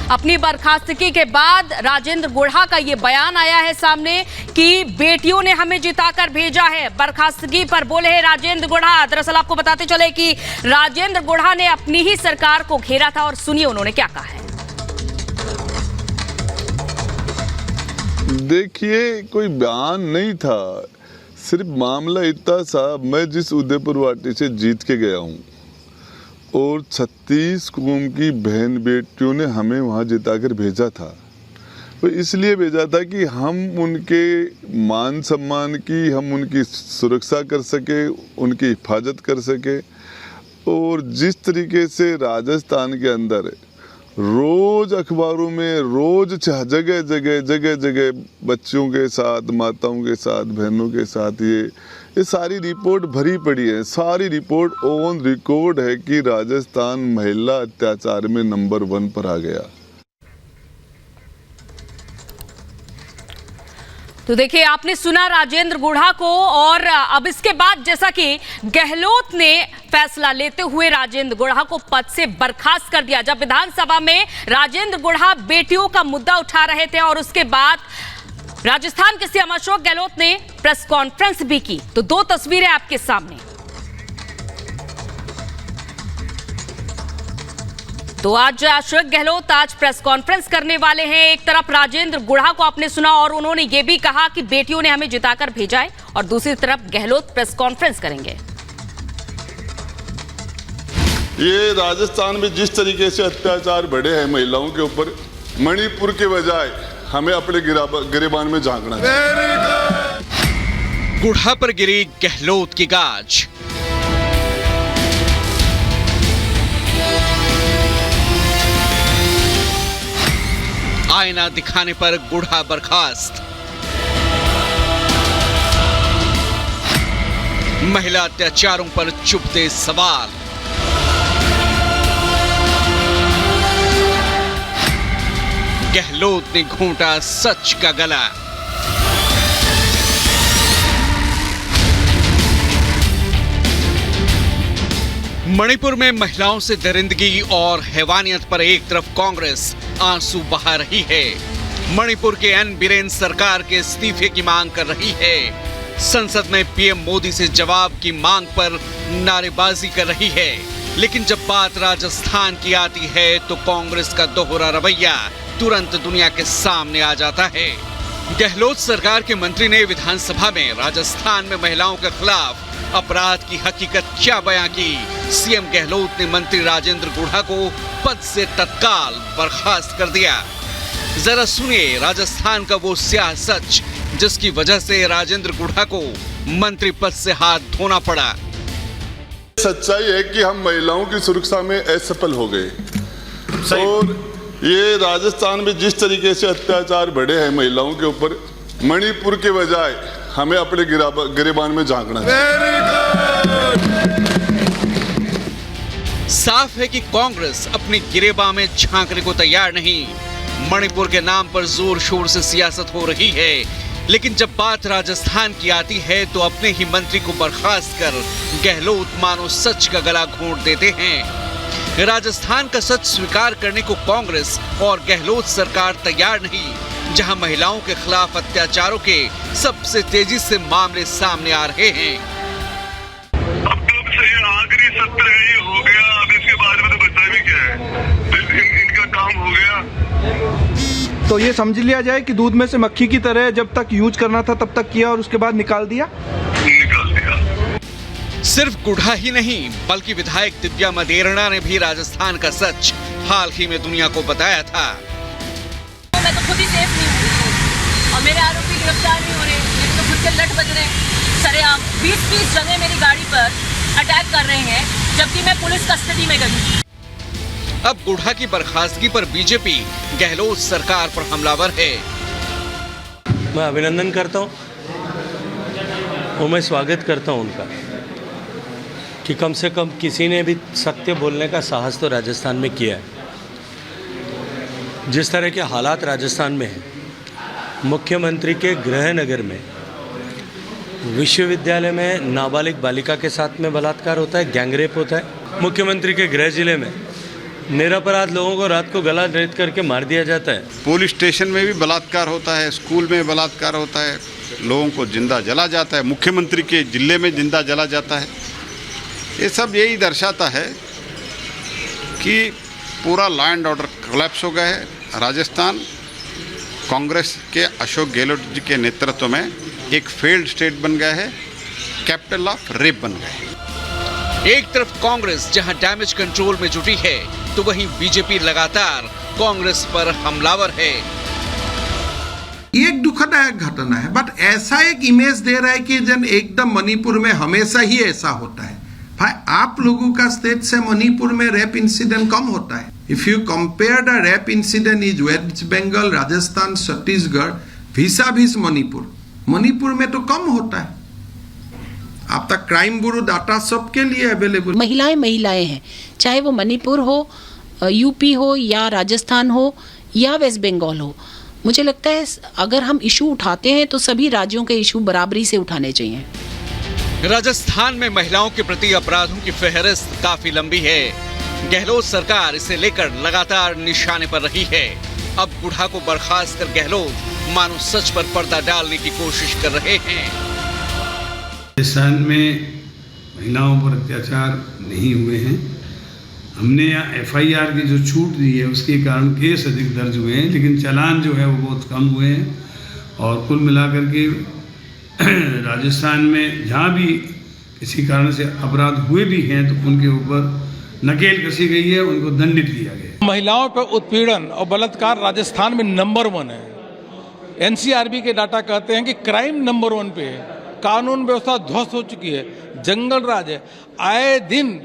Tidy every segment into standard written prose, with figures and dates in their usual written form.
अपनी बर्खास्तगी के बाद राजेंद्र गुढ़ा का ये बयान आया है सामने कि बेटियों ने हमें जिताकर भेजा है। बर्खास्तगी पर बोले हैं राजेंद्र गुढ़ा। दरअसल आपको बताते चले कि राजेंद्र गुढ़ा ने अपनी ही सरकार को घेरा था और सुनिए उन्होंने क्या कहा है। देखिए, कोई बयान नहीं था, सिर्फ मामला इतना सा, मैं जिस उदयपुर वाटी से जीत के गया हूँ और 36 कौम की बहन बेटियों ने हमें वहाँ जिताकर भेजा था। तो इसलिए भेजा था कि हम उनके मान सम्मान की, हम उनकी सुरक्षा कर सके, उनकी हिफाजत कर सके। और जिस तरीके से राजस्थान के अंदर रोज अखबारों में रोज जगह जगह बच्चों के साथ, माताओं के साथ, बहनों के साथ ये सारी रिपोर्ट भरी पड़ी है। सारी रिपोर्ट ऑन रिकॉर्ड है कि राजस्थान महिला अत्याचार में नंबर 1 पर आ गया। तो देखिए, आपने सुना राजेंद्र गुढ़ा को। और अब इसके बाद जैसा कि गहलोत ने फैसला लेते हुए राजेंद्र गुढ़ा को पद से बर्खास्त कर दिया। जब विधानसभा में राजेंद्र गुढ़ा बेटियों का मुद्दा उठा रहे थे और उसके बाद राजस्थान के सीएम अशोक गहलोत ने प्रेस कॉन्फ्रेंस भी की। तो 2 तस्वीरें आपके सामने। तो आज अशोक गहलोत प्रेस कॉन्फ्रेंस करने वाले हैं। एक तरफ राजेंद्र गुढ़ा को आपने सुना और उन्होंने ये भी कहा कि बेटियों ने हमें जिताकर भेजा है, और दूसरी तरफ गहलोत प्रेस कॉन्फ्रेंस करेंगे। ये राजस्थान में जिस तरीके से अत्याचार बढ़े हैं महिलाओं के ऊपर, मणिपुर के बजाय हमें अपने गिरेबान में झांकना है। गुढ़ा पर गिरी गहलोत की गाज। आईना दिखाने पर गुढ़ा बर्खास्त। महिला अत्याचारों पर चुभते सवाल। गहलोत ने घोंटा सच का गला। मणिपुर में महिलाओं से दरिंदगी और हैवानियत पर एक तरफ कांग्रेस आंसू बहा रही है। मणिपुर के एन बीरेन सरकार के इस्तीफे की मांग कर रही है। संसद में पीएम मोदी से जवाब की मांग पर नारेबाजी कर रही है। लेकिन जब बात राजस्थान की आती है तो कांग्रेस का दोहरा रवैया तुरंत दुनिया के सामने आ जाता है। गहलोत सरकार के मंत्री ने विधानसभा में राजस्थान में महिलाओं के खिलाफ अपराध की हकीकत क्या बयां की। सीएम गहलोत ने मंत्री राजेंद्र गुढ़ा को पद से तत्काल बर्खास्त कर दिया। जरा सुनिए राजस्थान का वो स्याह सच जिसकी वजह से राजेंद्र गुढ़ा को मंत्री पद से हाथ धोना पड़ा। सच्चाई है कि हम महिलाओं की सुरक्षा में असफल हो गए। और ये राजस्थान में जिस तरीके से अत्याचार बढ़े हैं महिलाओं के ऊपर, मणिपुर के बजाय हमें अपने गिरेबान में झांकना है। साफ है कि कांग्रेस अपनी गिरेबान में झांकने को तैयार नहीं। मणिपुर के नाम पर जोर शोर से सियासत हो रही है, लेकिन जब बात राजस्थान की आती है तो अपने ही मंत्री को बर्खास्त कर गहलोत मानो सच का गला घोंट देते हैं। राजस्थान का सच स्वीकार करने को कांग्रेस और गहलोत सरकार तैयार नहीं, जहां महिलाओं के खिलाफ अत्याचारों के सबसे तेजी से मामले सामने आ रहे हैं। अब कब से ये आखिरी सत्र है, ये हो गया, अब इसके बारे में तो बचा भी क्या है। इनका काम हो गया। तो ये समझ लिया जाए कि दूध में से मक्खी की तरह जब तक यूज करना था तब तक किया और उसके बाद निकाल दिया। सिर्फ गुढ़ा ही नहीं बल्कि विधायक दिव्या मदेरणा ने भी राजस्थान का सच हाल ही में दुनिया को बताया था। मैं तो खुद ही सेफ नहीं हूँ और मेरे आरोपी गिरफ्तार नहीं हो रहे, मेरे तो खुद के लट बज रहे हैं। सरेआम 20 जने मेरी गाड़ी पर अटैक कर रहे हैं जबकि मैं पुलिस कस्टडी में गई। अब गुढ़ा की बर्खास्तगी पर बीजेपी गहलोत सरकार पर हमलावर है। मैं अभिनंदन करता हूँ और मैं स्वागत करता हूँ उनका कि कम से कम किसी ने भी सत्य बोलने का साहस तो राजस्थान में किया है। जिस तरह के हालात राजस्थान में हैं, मुख्यमंत्री के गृह नगर में विश्वविद्यालय में नाबालिग बालिका के साथ में बलात्कार होता है, गैंगरेप होता है। मुख्यमंत्री के गृह जिले में निरपराध लोगों को रात को गला रेत करके मार दिया जाता है। पुलिस स्टेशन में भी बलात्कार होता है, स्कूल में बलात्कार होता है, लोगों को जिंदा जला जाता है, मुख्यमंत्री के जिले में जिंदा जला जाता है। ये सब यही दर्शाता है कि पूरा लॉ एंड ऑर्डर कोलैप्स हो गया है। राजस्थान कांग्रेस के अशोक गहलोत जी के नेतृत्व में एक फेल्ड स्टेट बन गया है, कैपिटल ऑफ रेप बन गया है। एक तरफ कांग्रेस जहां डैमेज कंट्रोल में जुटी है, तो वहीं बीजेपी लगातार कांग्रेस पर हमलावर है। ये एक दुखदायक घटना है, बट ऐसा एक इमेज दे रहा है कि जन एकदम मणिपुर में हमेशा ही ऐसा होता है। भाई आप लोगों का स्टेट से मणिपुर में रेप इंसिडेंट कम होता है। If you compare the rape incident is West Bengal, Rajasthan, Chhattisgarh vis a vis Manipur में तो कम होता है। अब तक क्राइम ब्यूरो डाटा सबके लिए अवेलेबल। महिलाएं हैं, चाहे वो मणिपुर हो, यूपी हो या राजस्थान हो या वेस्ट बंगाल हो। मुझे लगता है अगर हम इशू उठाते हैं तो सभी राज्यों के इशू बराबरी से उठाने चाहिए। राजस्थान में महिलाओं के प्रति अपराधों की फहरिस्त काफी लंबी है। गहलोत सरकार इसे लेकर लगातार निशाने पर रही है। अब गुढ़ा को बर्खास्त कर गहलोत मानो सच पर पर्दा डालने की कोशिश कर रहे हैं। राजस्थान में महिलाओं पर अत्याचार नहीं हुए हैं। हमने यहाँ FIR की जो छूट दी है उसके कारण केस अधिक दर्ज हुए हैं, लेकिन चालान जो है वो बहुत कम हुए हैं। और कुल मिलाकर के राजस्थान में जहाँ भी किसी कारण से अपराध हुए भी हैं तो उनके ऊपर नकेल कसी गई है, उनको दंडित किया गया। महिलाओं पर उत्पीड़न और बलात्कार राजस्थान में नंबर 1 है। NCRB के डाटा कहते हैं कि क्राइम नंबर 1 पे है। कानून व्यवस्था ध्वस्त हो चुकी है, जंगल राज है। आए दिन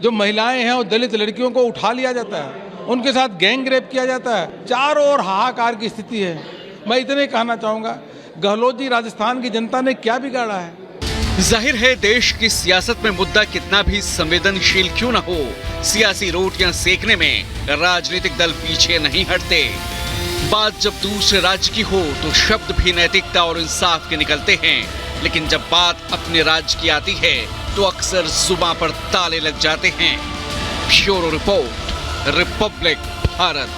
जो महिलाएं हैं वो दलित लड़कियों को उठा लिया जाता है, उनके साथ गैंग रेप किया जाता है। चारों ओर हाहाकार की स्थिति है। मैं इतने कहना चाहूँगा, गहलोत जी राजस्थान की जनता ने क्या बिगाड़ा है। जाहिर है देश की सियासत में मुद्दा कितना भी संवेदनशील क्यों न हो, सियासी रोटियां सेकने में राजनीतिक दल पीछे नहीं हटते। बात जब दूसरे राज्य की हो तो शब्द भी नैतिकता और इंसाफ के निकलते हैं, लेकिन जब बात अपने राज्य की आती है तो अक्सर जुबां पर ताले लग जाते हैं। Bureau report, Republic Bharat.